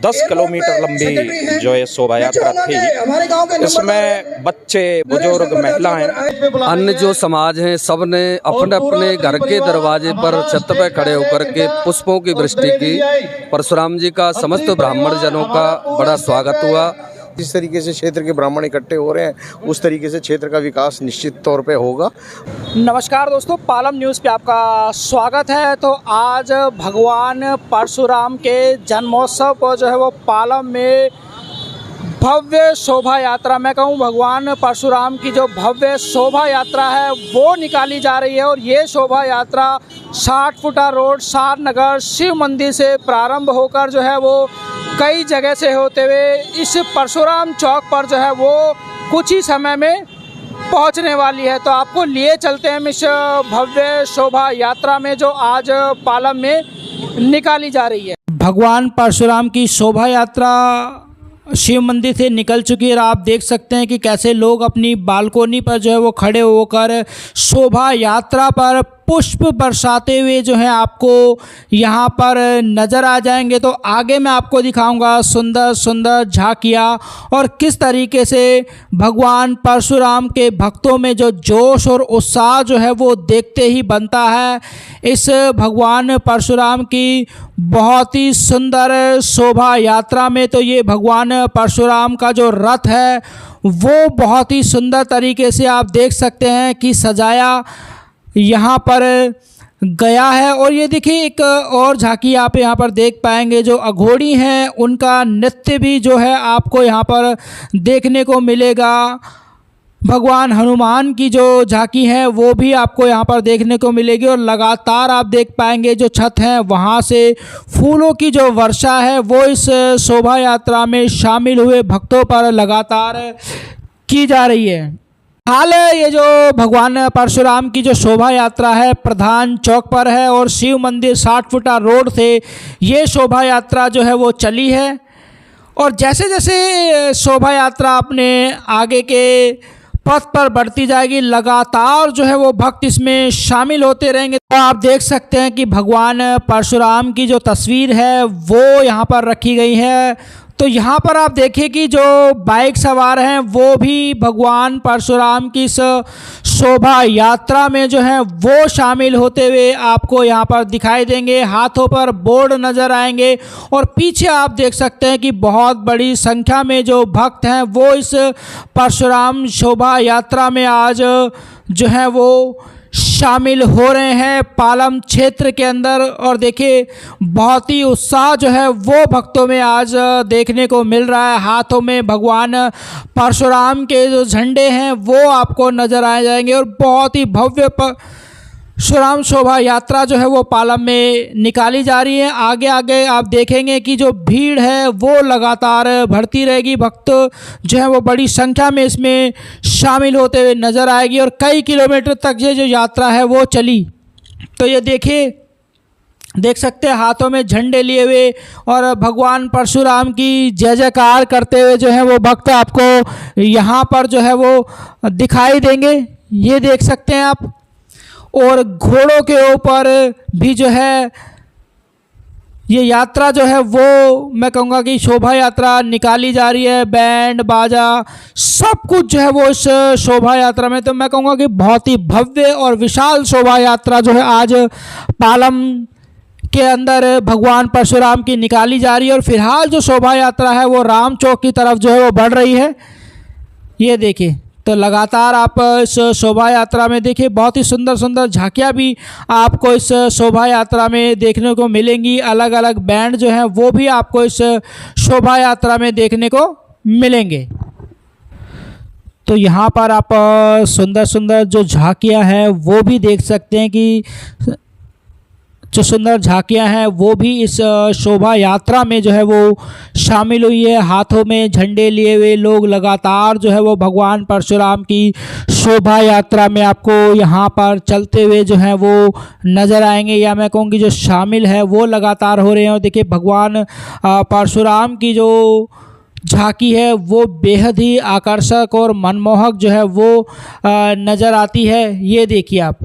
दस किलोमीटर लंबी जो ये शोभा यात्रा थी, इसमें बच्चे, बुजुर्ग, महिलाएं, अन्य जो समाज हैं, सब ने अपने अपने घर के दरवाजे पर छत पर खड़े होकर के पुष्पों की वृष्टि की। परशुराम जी का समस्त ब्राह्मण जनों का बड़ा स्वागत हुआ। जिस तरीके से क्षेत्र के ब्राह्मण इकट्ठे हो रहे हैं, उस तरीके से क्षेत्र का विकास निश्चित तौर पे होगा। नमस्कार दोस्तों, पालम न्यूज़ पे आपका स्वागत है। तो आज भगवान परशुराम के जन्मोत्सव को जो है वो पालम में भव्य शोभा यात्रा, मैं कहूँ भगवान परशुराम की जो भव्य शोभा यात्रा है वो निकाली जा रही है। और ये शोभा यात्रा 60 फुटा रोड सारनगर शिव मंदिर से प्रारंभ होकर जो है वो कई जगह से होते हुए इस परशुराम चौक पर जो है वो कुछ ही समय में पहुंचने वाली है। तो आपको लिए चलते हैं इस भव्य शोभा यात्रा में जो आज पालम में निकाली जा रही है। भगवान परशुराम की शोभा यात्रा शिव मंदिर से निकल चुकी है और आप देख सकते हैं कि कैसे लोग अपनी बालकोनी पर जो है वो खड़े होकर शोभा यात्रा पर पुष्प बरसाते हुए जो है आपको यहाँ पर नज़र आ जाएंगे। तो आगे मैं आपको दिखाऊंगा सुंदर सुंदर झांकियाँ और किस तरीके से भगवान परशुराम के भक्तों में जो जोश और उत्साह जो है वो देखते ही बनता है। इस भगवान परशुराम की बहुत ही सुंदर शोभा यात्रा में तो ये भगवान परशुराम का जो रथ है वो बहुत ही सुंदर तरीके से आप देख सकते हैं कि सजाया यहाँ पर गया है। और ये देखिए एक और झांकी आप यहाँ पर देख पाएंगे, जो अघोड़ी हैं उनका नृत्य भी जो है आपको यहाँ पर देखने को मिलेगा। भगवान हनुमान की जो झांकी है वो भी आपको यहाँ पर देखने को मिलेगी। और लगातार आप देख पाएंगे जो छत है वहाँ से फूलों की जो वर्षा है वो इस शोभा यात्रा में शामिल हुए भक्तों पर लगातार की जा रही है। हाल ये जो भगवान परशुराम की जो शोभा यात्रा है प्रधान चौक पर है और शिव मंदिर 60 फुटा रोड से ये शोभा यात्रा जो है वो चली है। और जैसे जैसे शोभा यात्रा अपने आगे के पथ पर बढ़ती जाएगी, लगातार जो है वो भक्त इसमें शामिल होते रहेंगे। तो आप देख सकते हैं कि भगवान परशुराम की जो तस्वीर है वो यहाँ पर रखी गई है। तो यहाँ पर आप देखिए कि जो बाइक सवार हैं वो भी भगवान परशुराम की इस शोभा यात्रा में जो है वो शामिल होते हुए आपको यहाँ पर दिखाई देंगे। हाथों पर बोर्ड नज़र आएंगे और पीछे आप देख सकते हैं कि बहुत बड़ी संख्या में जो भक्त हैं वो इस परशुराम शोभा यात्रा में आज जो है वो शामिल हो रहे हैं पालम क्षेत्र के अंदर। और देखिए बहुत ही उत्साह जो है वो भक्तों में आज देखने को मिल रहा है। हाथों में भगवान परशुराम के जो झंडे हैं वो आपको नज़र आ जाएंगे और बहुत ही भव्य परशुराम शोभा यात्रा जो है वो पालम में निकाली जा रही है। आगे आगे आप देखेंगे कि जो भीड़ है वो लगातार बढ़ती रहेगी, भक्त जो है वो बड़ी संख्या में इसमें शामिल होते हुए नज़र आएगी और कई किलोमीटर तक ये जो यात्रा है वो चली। तो ये देखिए, देख सकते हैं हाथों में झंडे लिए हुए और भगवान परशुराम की जय जयकार करते हुए जो है वो भक्त आपको यहाँ पर जो है वो दिखाई देंगे। ये देख सकते हैं आप। और घोड़ों के ऊपर भी जो है ये यात्रा जो है वो मैं कहूँगा कि शोभा यात्रा निकाली जा रही है। बैंड बाजा सब कुछ जो है वो इस शोभा यात्रा में, तो मैं कहूँगा कि बहुत ही भव्य और विशाल शोभा यात्रा जो है आज पालम के अंदर भगवान परशुराम की निकाली जा रही है। और फिलहाल जो शोभा यात्रा है वो राम चौक की तरफ जो है वो बढ़ रही है। ये देखिए, तो लगातार आप इस शोभा यात्रा में देखिए बहुत ही सुंदर सुंदर झांकियाँ भी आपको इस शोभा यात्रा में देखने को मिलेंगी। अलग अलग बैंड जो हैं वो भी आपको इस शोभा यात्रा में देखने को मिलेंगे। तो यहाँ पर आप सुंदर सुंदर जो झांकियाँ हैं वो भी देख सकते हैं कि जो सुंदर झांकियाँ हैं वो भी इस शोभा यात्रा में जो है वो शामिल हुई है। हाथों में झंडे लिए हुए लोग लगातार जो है वो भगवान परशुराम की शोभा यात्रा में आपको यहाँ पर चलते हुए जो है वो नज़र आएंगे, या मैं कहूँगी जो शामिल है वो लगातार हो रहे हैं। और देखिए भगवान परशुराम की जो झांकी है वो बेहद ही आकर्षक और मनमोहक जो है वो नज़र आती है। ये देखिए आप,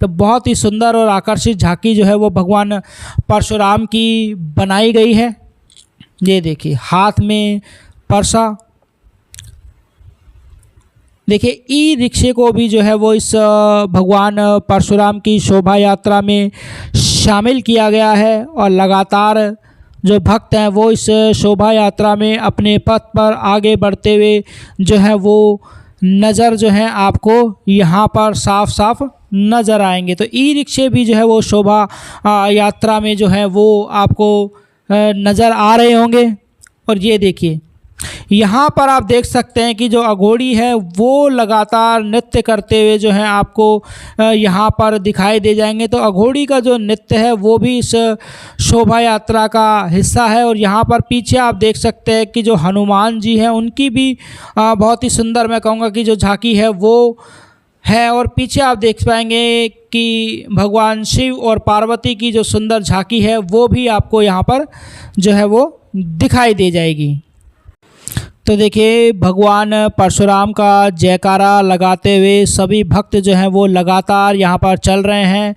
तो बहुत ही सुंदर और आकर्षित झांकी जो है वो भगवान परशुराम की बनाई गई है। ये देखिए हाथ में परसा। देखिए ई रिक्शे को भी जो है वो इस भगवान परशुराम की शोभा यात्रा में शामिल किया गया है और लगातार जो भक्त हैं वो इस शोभा यात्रा में अपने पथ पर आगे बढ़ते हुए जो है वो नज़र जो है आपको यहाँ पर साफ साफ नज़र आएंगे। तो ई रिक्शे भी जो है वो शोभा यात्रा में जो है वो आपको नज़र आ रहे होंगे। और ये देखिए यहाँ पर आप देख सकते हैं कि जो अघोड़ी है वो लगातार नृत्य करते हुए जो है आपको यहाँ पर दिखाई दे जाएंगे। तो अघोड़ी का जो नृत्य है वो भी इस शोभा यात्रा का हिस्सा है। और यहाँ पर पीछे आप देख सकते हैं कि जो हनुमान जी हैं उनकी भी बहुत ही सुंदर, मैं कहूँगा कि जो झांकी है वो है। और पीछे आप देख पाएंगे कि भगवान शिव और पार्वती की जो सुंदर झांकी है वो भी आपको यहाँ पर जो है वो दिखाई दे जाएगी। तो देखिए भगवान परशुराम का जयकारा लगाते हुए सभी भक्त जो हैं वो लगातार यहाँ पर चल रहे हैं।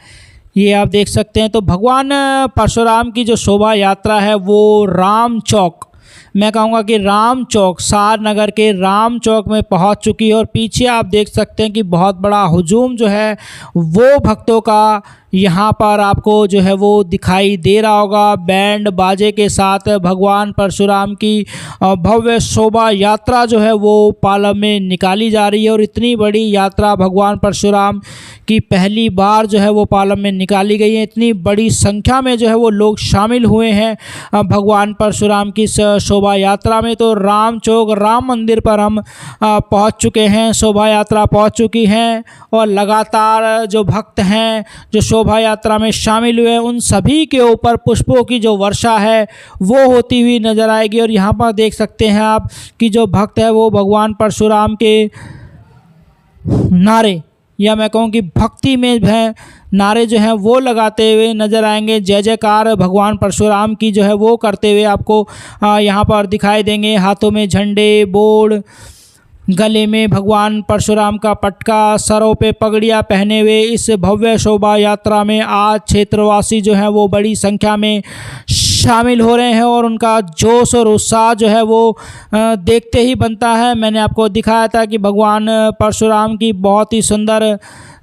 ये आप देख सकते हैं। तो भगवान परशुराम की जो शोभा यात्रा है वो राम चौक, मैं कहूँगा कि राम चौक, सार नगर के राम चौक में पहुँच चुकी है। और पीछे आप देख सकते हैं कि बहुत बड़ा हुजूम जो है वो भक्तों का यहाँ पर आपको जो है वो दिखाई दे रहा होगा। बैंड बाजे के साथ भगवान परशुराम की भव्य शोभा यात्रा जो है वो पालम में निकाली जा रही है। और इतनी बड़ी यात्रा भगवान परशुराम की पहली बार जो है वो पालम में निकाली गई है। इतनी बड़ी संख्या में जो है वो लोग शामिल हुए हैं भगवान परशुराम की शोभा यात्रा में। तो राम चौक, राम मंदिर पर हम पहुंच चुके हैं, शोभा यात्रा पहुंच चुकी हैं। और लगातार जो भक्त हैं जो शोभा यात्रा में शामिल हुए उन सभी के ऊपर पुष्पों की जो वर्षा है वो होती हुई नज़र आएगी। और यहाँ पर देख सकते हैं आप कि जो भक्त है वो भगवान परशुराम के नारे, या मैं कहूँ कि भक्ति में है नारे जो हैं वो लगाते हुए नज़र आएंगे। जय जयकार भगवान परशुराम की जो है वो करते हुए आपको यहाँ पर दिखाई देंगे। हाथों में झंडे, बोर्ड, गले में भगवान परशुराम का पटका, सरों पे पगड़ियाँ पहने हुए इस भव्य शोभा यात्रा में आज क्षेत्रवासी जो हैं वो बड़ी संख्या में शामिल हो रहे हैं। और उनका जोश और उत्साह जो है वो देखते ही बनता है। मैंने आपको दिखाया था कि भगवान परशुराम की बहुत ही सुंदर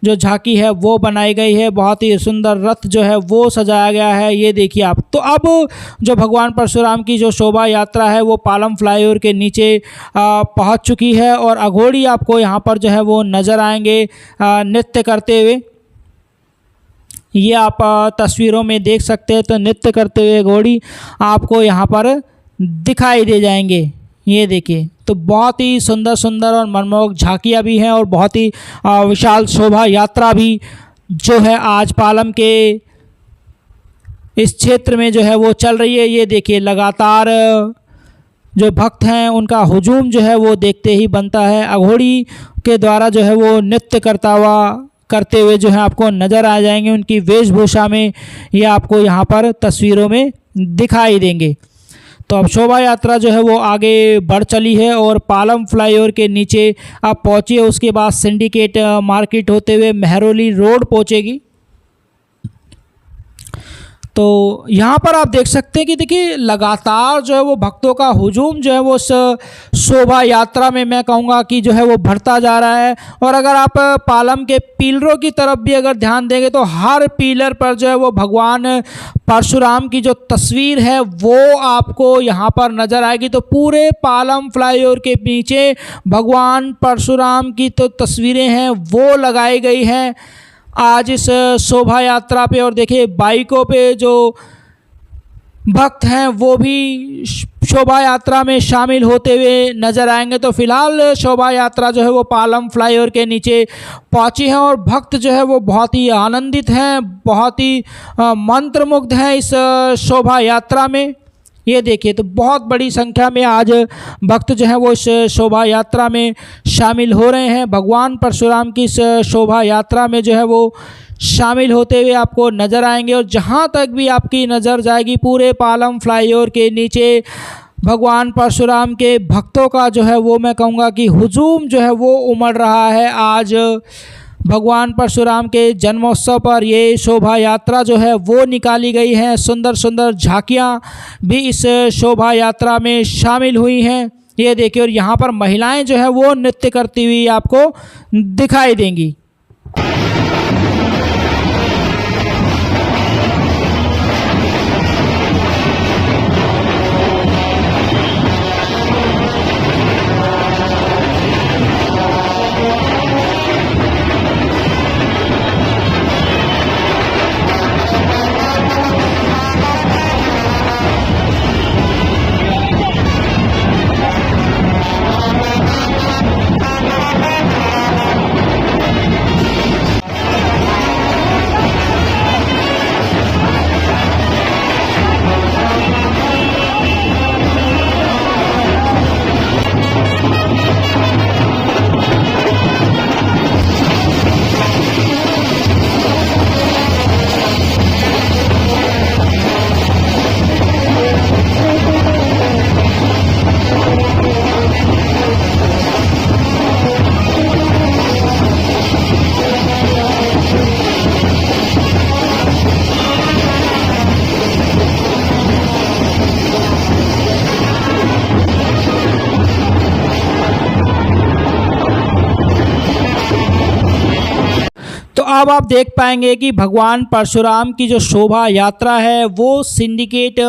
जो झांकी है वो बनाई गई है, बहुत ही सुंदर रथ जो है वो सजाया गया है। ये देखिए आप। तो अब जो भगवान परशुराम की जो शोभा यात्रा है वो पालम फ्लाईओवर के नीचे पहुंच चुकी है। और अघोड़ी आपको यहाँ पर जो है वो नज़र आएंगे नृत्य करते हुए। ये आप तस्वीरों में देख सकते हैं। तो नृत्य करते हुए घोड़ी आपको यहाँ पर दिखाई दे जाएंगे। ये देखिए, तो बहुत ही सुंदर सुंदर और मनमोहक झांकियाँ भी हैं और बहुत ही विशाल शोभा यात्रा भी जो है आज पालम के इस क्षेत्र में जो है वो चल रही है। ये देखिए लगातार जो भक्त हैं उनका हुजूम जो है वो देखते ही बनता है। अघोड़ी के द्वारा जो है वो नृत्य करते हुए जो है आपको नज़र आ जाएंगे उनकी वेशभूषा में। ये आपको यहाँ पर तस्वीरों में दिखाई देंगे। तो अब शोभा यात्रा जो है वो आगे बढ़ चली है और पालम फ्लाईओवर के नीचे अब पहुँची है। उसके बाद सिंडिकेट मार्केट होते हुए मेहरौली रोड पहुँचेगी। तो यहाँ पर आप देख सकते हैं कि देखिए लगातार जो है वो भक्तों का हुजूम जो है वो शोभा यात्रा में मैं कहूँगा कि जो है वो बढ़ता जा रहा है। और अगर आप पालम के पिलरों की तरफ भी अगर ध्यान देंगे तो हर पिलर पर जो है वो भगवान परशुराम की जो तस्वीर है वो आपको यहाँ पर नज़र आएगी। तो पूरे पालम फ्लाईओवर के नीचे भगवान परशुराम की तो तस्वीरें हैं वो लगाई गई हैं आज इस शोभा यात्रा पे। और देखिए बाइकों पे जो भक्त हैं वो भी शोभा यात्रा में शामिल होते हुए नज़र आएंगे। तो फिलहाल शोभा यात्रा जो है वो पालम फ्लाईओवर के नीचे पहुंची है और भक्त जो है वो बहुत ही आनंदित हैं, बहुत ही मंत्रमुग्ध हैं इस शोभा यात्रा में। ये देखिए, तो बहुत बड़ी संख्या में आज भक्त जो हैं वो इस शोभा यात्रा में शामिल हो रहे हैं। भगवान परशुराम की इस शोभा यात्रा में जो है वो शामिल होते हुए आपको नज़र आएंगे। और जहाँ तक भी आपकी नज़र जाएगी पूरे पालम फ्लाईओवर के नीचे भगवान परशुराम के भक्तों का जो है वो मैं कहूँगा कि हुजूम जो है वो उमड़ रहा है। आज भगवान परशुराम के जन्मोत्सव पर ये शोभा यात्रा जो है वो निकाली गई है। सुंदर सुंदर झांकियाँ भी इस शोभा यात्रा में शामिल हुई हैं। ये देखिए, और यहाँ पर महिलाएं जो है वो नृत्य करती हुई आपको दिखाई देंगी। अब आप देख पाएंगे कि भगवान परशुराम की जो शोभा यात्रा है वो सिंडिकेट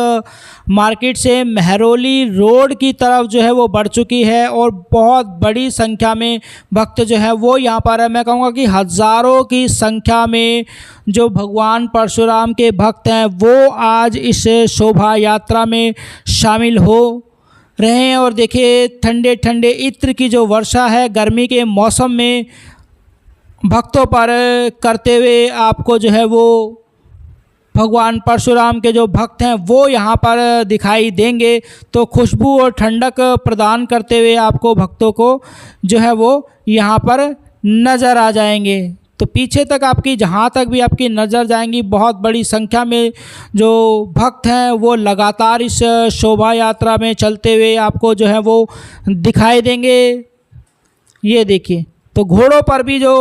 मार्केट से मेहरौली रोड की तरफ जो है वो बढ़ चुकी है और बहुत बड़ी संख्या में भक्त जो है वो यहाँ पर है। मैं कहूँगा कि हज़ारों की संख्या में जो भगवान परशुराम के भक्त हैं वो आज इस शोभा यात्रा में शामिल हो रहे हैं। और देखिए, ठंडे ठंडे इत्र की जो वर्षा है गर्मी के मौसम में भक्तों पर करते हुए आपको जो है वो भगवान परशुराम के जो भक्त हैं वो यहाँ पर दिखाई देंगे। तो खुशबू और ठंडक प्रदान करते हुए आपको भक्तों को जो है वो यहाँ पर नज़र आ जाएंगे। तो पीछे तक आपकी जहाँ तक भी आपकी नज़र जाएंगी बहुत बड़ी संख्या में जो भक्त हैं वो लगातार इस शोभा यात्रा में चलते हुए आपको जो है वो दिखाई देंगे। ये देखिए, तो घोड़ों पर भी जो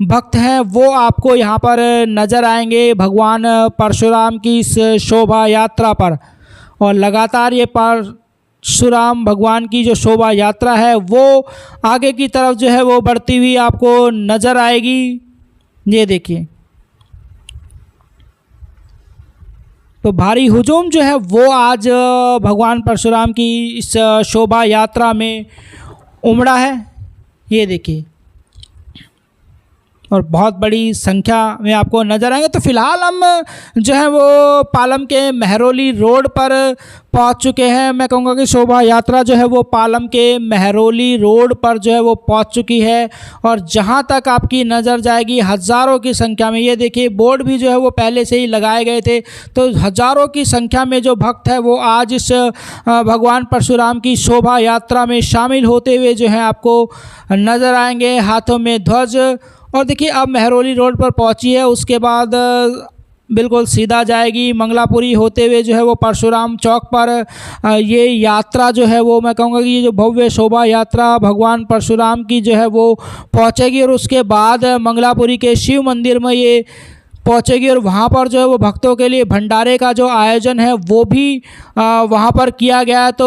भक्त हैं वो आपको यहाँ पर नज़र आएंगे भगवान परशुराम की इस शोभा यात्रा पर। और लगातार ये परशुराम भगवान की जो शोभा यात्रा है वो आगे की तरफ जो है वो बढ़ती हुई आपको नज़र आएगी। ये देखिए, तो भारी हुजूम जो है वो आज भगवान परशुराम की इस शोभा यात्रा में उमड़ा है। ये देखिए, और बहुत बड़ी संख्या में आपको नज़र आएंगे। तो फ़िलहाल हम जो है वो पालम के मेहरौली रोड पर पहुंच चुके हैं। मैं कहूँगा कि शोभा यात्रा जो है वो पालम के मेहरौली रोड पर जो है वो पहुंच चुकी है और जहां तक आपकी नज़र जाएगी हज़ारों की संख्या में, ये देखिए बोर्ड भी जो है वो पहले से ही लगाए गए थे, तो हज़ारों की संख्या में जो भक्त है वो आज इस भगवान परशुराम की शोभा यात्रा में शामिल होते हुए जो है आपको नज़र आएंगे, हाथों में ध्वज। और देखिए, अब मेहरौली रोड पर पहुंची है, उसके बाद बिल्कुल सीधा जाएगी मंगलापुरी होते हुए जो है वो परशुराम चौक पर ये यात्रा जो है वो मैं कहूँगा कि ये जो भव्य शोभा यात्रा भगवान परशुराम की जो है वो पहुँचेगी और उसके बाद मंगलापुरी के शिव मंदिर में ये पहुँचेगी और वहाँ पर जो है वो भक्तों के लिए भंडारे का जो आयोजन है वो भी वहाँ पर किया गया है। तो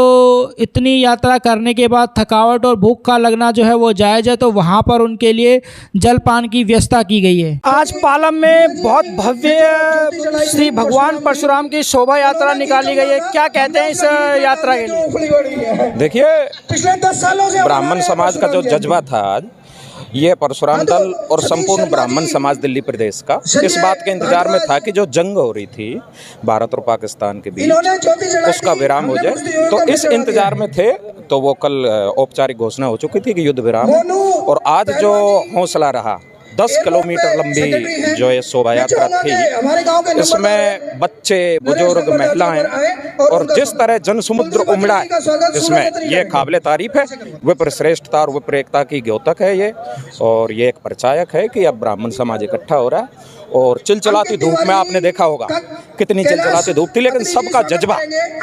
इतनी यात्रा करने के बाद थकावट और भूख का लगना जो है वो जायज़ है, तो वहाँ पर उनके लिए जलपान की व्यवस्था की गई है। आज पालम में बहुत भव्य श्री भगवान परशुराम की शोभा यात्रा निकाली गई है, क्या कहते हैं इस यात्रा के लिए? देखिए, ब्राह्मण समाज का जो जज्बा था आज, ये परशुराम दल और संपूर्ण ब्राह्मण समाज दिल्ली प्रदेश का इस बात के इंतजार में था कि जो जंग हो रही थी भारत और पाकिस्तान के बीच उसका विराम हो जाए। तो इस इंतजार में थे, तो वो कल औपचारिक घोषणा हो चुकी थी कि युद्ध विराम, और आज जो हौसला रहा 10 किलोमीटर लंबी जो ये शोभा यात्रा थी, इसमें बच्चे, बुजुर्ग, महिलाएं और जिस तरह जन समुद्र उमड़ा है इसमें ये काबिले तारीफ है। विप्र श्रेष्ठता और विप्र एकता की द्योतक है ये, और ये एक प्रचायक है कि अब ब्राह्मण समाज इकट्ठा हो रहा है और चिलचिलाती धूप में आपने देखा होगा कितनी चिलचिलाती धूप थी, लेकिन सबका जज्बा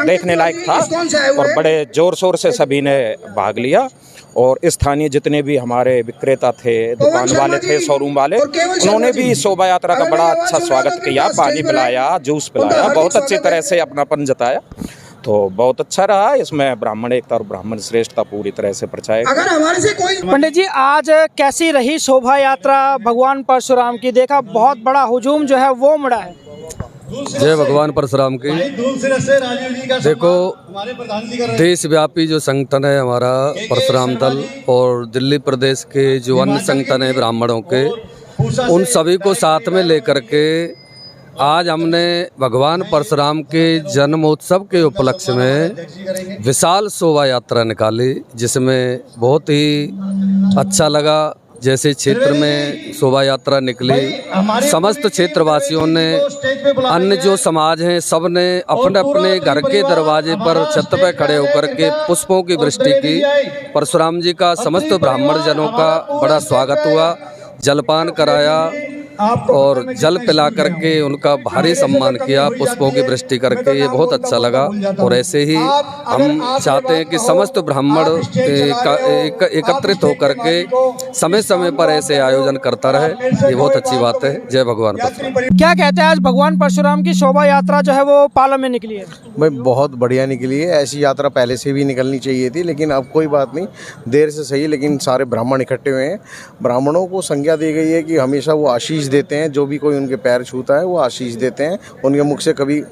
देखने लायक था और बड़े ज़ोर शोर से सभी ने भाग लिया। और स्थानीय जितने भी हमारे विक्रेता थे, दुकान वाले थे, शोरूम वाले, उन्होंने भी शोभा यात्रा का बड़ा अच्छा स्वागत किया, पानी पिलाया, जूस पिलाया, बहुत अच्छी तरह से अपनापन जताया। तो बहुत अच्छा रहा। इसमें ब्राह्मण एकता और ब्राह्मण श्रेष्ठता पूरी तरह से प्रचार। पंडित जी, आज कैसी रही शोभा यात्रा भगवान परशुराम की? देखा बहुत बड़ा हुजूम जो है वो मुड़ा है। जय भगवान परशुराम की। देखो, देशव्यापी जो संगठन है हमारा परशुराम दल और दिल्ली प्रदेश के जो अन्य संगठन है ब्राह्मणों के, उन सभी को साथ में लेकर के आज हमने भगवान परशुराम के जन्मोत्सव के उपलक्ष्य में विशाल शोभा यात्रा निकाली, जिसमें बहुत ही अच्छा लगा। जैसे क्षेत्र में शोभा यात्रा निकली, समस्त क्षेत्रवासियों ने, अन्य जो समाज हैं, सब ने अपने अपने घर के दरवाजे पर छत पर खड़े होकर के पुष्पों की वृष्टि की। परशुराम जी का समस्त ब्राह्मण जनों का बड़ा स्वागत हुआ, जलपान कराया और जल पिला करके उनका भारी सम्मान किया, पुष्पों की वृष्टि करके। ये बहुत अच्छा लगा और ऐसे ही हम चाहते हैं कि समस्त ब्राह्मण एकत्रित होकर के समय समय पर ऐसे आयोजन करता रहे। ये बहुत अच्छी बात है। जय भगवान परशुराम। क्या कहते हैं, आज भगवान परशुराम की शोभा यात्रा जो है वो पालम में निकली है? भाई बहुत बढ़िया निकली है। ऐसी यात्रा पहले से भी निकलनी चाहिए थी, लेकिन अब कोई बात नहीं, देर से सही, लेकिन सारे ब्राह्मण इकट्ठे हुए हैं। ब्राह्मणों को संज्ञा दी गई है कि हमेशा वो आशीष देते हैं, जो भी कोई उनके पैर छूता है वो आशीष देते हैं, उनके मुख से कभी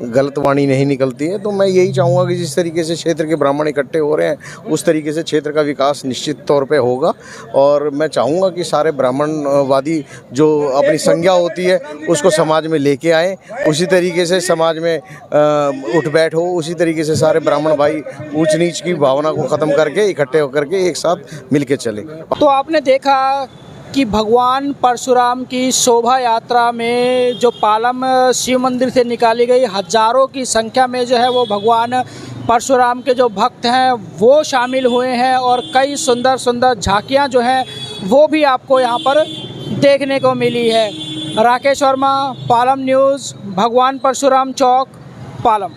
गलत वाणी नहीं निकलती है। तो मैं यही चाहूँगा कि जिस तरीके से क्षेत्र के ब्राह्मण इकट्ठे हो रहे हैं, उस तरीके से क्षेत्र का विकास निश्चित तौर पे होगा। और मैं चाहूँगा कि सारे ब्राह्मणवादी जो अपनी संज्ञा होती है उसको समाज में लेके आएँ, उसी तरीके से समाज में उठ बैठ हो, उसी तरीके से सारे ब्राह्मण भाई ऊंच नीच की भावना को ख़त्म करके इकट्ठे होकर के एक साथ मिल के चले। तो आपने देखा कि भगवान परशुराम की शोभा यात्रा में जो पालम शिव मंदिर से निकाली गई, हजारों की संख्या में जो है वो भगवान परशुराम के जो भक्त हैं वो शामिल हुए हैं और कई सुंदर सुंदर झांकियां जो हैं वो भी आपको यहाँ पर देखने को मिली है। राकेश वर्मा, पालम न्यूज़, भगवान परशुराम चौक, पालम।